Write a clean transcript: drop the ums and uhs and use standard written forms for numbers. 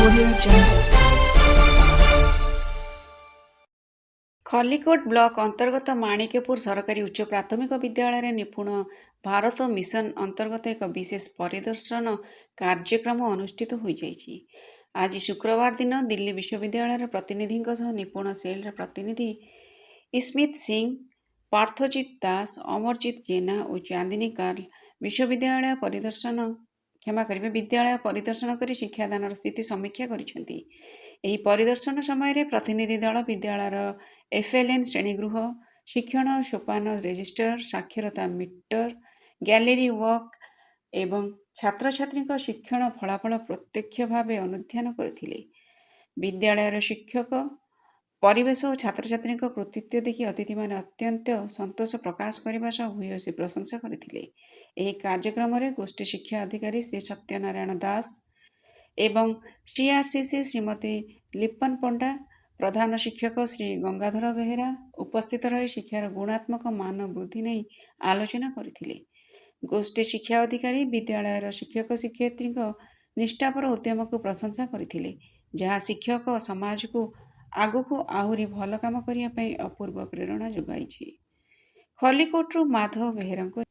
Audio Jungle. Khallikote block ଅନ୍ତର୍ଗତ ମାଣିକ୍ୟପୁର ସରକାରୀ ଉଚ୍ଚ ପ୍ରାଥମିକ ବିଦ୍ୟାଳୟରେ ନିପୁଣ ଭାରତ ମିଶନ ଅନ୍ତର୍ଗତ ଏକ ବିଶେଷ ପରିଦର୍ଶନ କାର୍ଯ୍ୟକ୍ରମ ଅନୁଷ୍ଠିତ ହୋଇଯାଇଛି। ଆଜି ଶୁକ୍ରବାର ଦିନ ଦିଲ୍ଲୀ ବିଶ୍ୱବିଦ୍ୟାଳୟର ପ୍ରତିନିଧିଙ୍କ ସହ ନିପୁଣ ସେଲ୍ର ପ୍ରତିନିଧି ସ୍ମିତ ସିଂ, ପାର୍ଥଜିତ ଦାସ, ଅମରଜିତ ଜେନା ଓ ଚାନ୍ଦିନୀ କାର୍ଲ ବିଦ୍ୟାଳୟ ପରିଦର୍ଶନ କରି ଶିକ୍ଷାଦାନର ସ୍ଥିତି ସମୀକ୍ଷା କରିଛନ୍ତି। ଏହି ପରିଦର୍ଶନ ସମୟରେ ପ୍ରତିନିଧି ଦଳ ବିଦ୍ୟାଳୟର FLN ଶ୍ରେଣୀଗୃହ, ଶିକ୍ଷଣ ସୋପାନ ରେଜିଷ୍ଟର, ସାକ୍ଷରତା ମିଟର, ଗ୍ୟାଲେରୀ ୱାକ୍ ଏବଂ ଛାତ୍ରଛାତ୍ରୀଙ୍କ ଶିକ୍ଷଣ ଫଳାଫଳ ପ୍ରତ୍ୟକ୍ଷ ଭାବେ ଅନୁଧ୍ୟାନ କରିଥିଲେ। ବିଦ୍ୟାଳୟର ଶିକ୍ଷକ, ପରିବେଶ ଓ ଛାତ୍ରଛାତ୍ରୀଙ୍କ କୃତିତ୍ୱ ଦେଖି ଅତିଥିମାନେ ଅତ୍ୟନ୍ତ ସନ୍ତୋଷ ପ୍ରକାଶ କରିବା ସହ ଭୂୟସୀ ପ୍ରଶଂସା କରିଥିଲେ। ଏହି କାର୍ଯ୍ୟକ୍ରମରେ ଗୋଷ୍ଠୀ ଶିକ୍ଷା ଅଧିକାରୀ ଶ୍ରୀ ସତ୍ୟନାରାୟଣ ଦାସ ଏବଂ CRCC ଶ୍ରୀମତୀ ଲିପନ ପଣ୍ଡା, ପ୍ରଧାନ ଶିକ୍ଷକ ଶ୍ରୀ ଗଙ୍ଗାଧର ବେହେରା ଉପସ୍ଥିତ ରହି ଶିକ୍ଷାର ଗୁଣାତ୍ମକ ମାନ ବୃଦ୍ଧି ନେଇ ଆଲୋଚନା କରିଥିଲେ। ଗୋଷ୍ଠୀ ଶିକ୍ଷା ଅଧିକାରୀ ବିଦ୍ୟାଳୟର ଶିକ୍ଷକ ଶିକ୍ଷୟିତ୍ରୀଙ୍କ ନିଷ୍ଠାପର ଉଦ୍ୟମକୁ ପ୍ରଶଂସା କରିଥିଲେ, ଯାହା ଶିକ୍ଷକ ସମାଜକୁ ଆଗକୁ ଆହୁରି ଭଲ କାମ କରିବା ପାଇଁ ଅପୂର୍ବ ପ୍ରେରଣା ଯୋଗାଇଛି। ଖଲିକୋଟରୁ ମାଧବ ବେହେରାଙ୍କ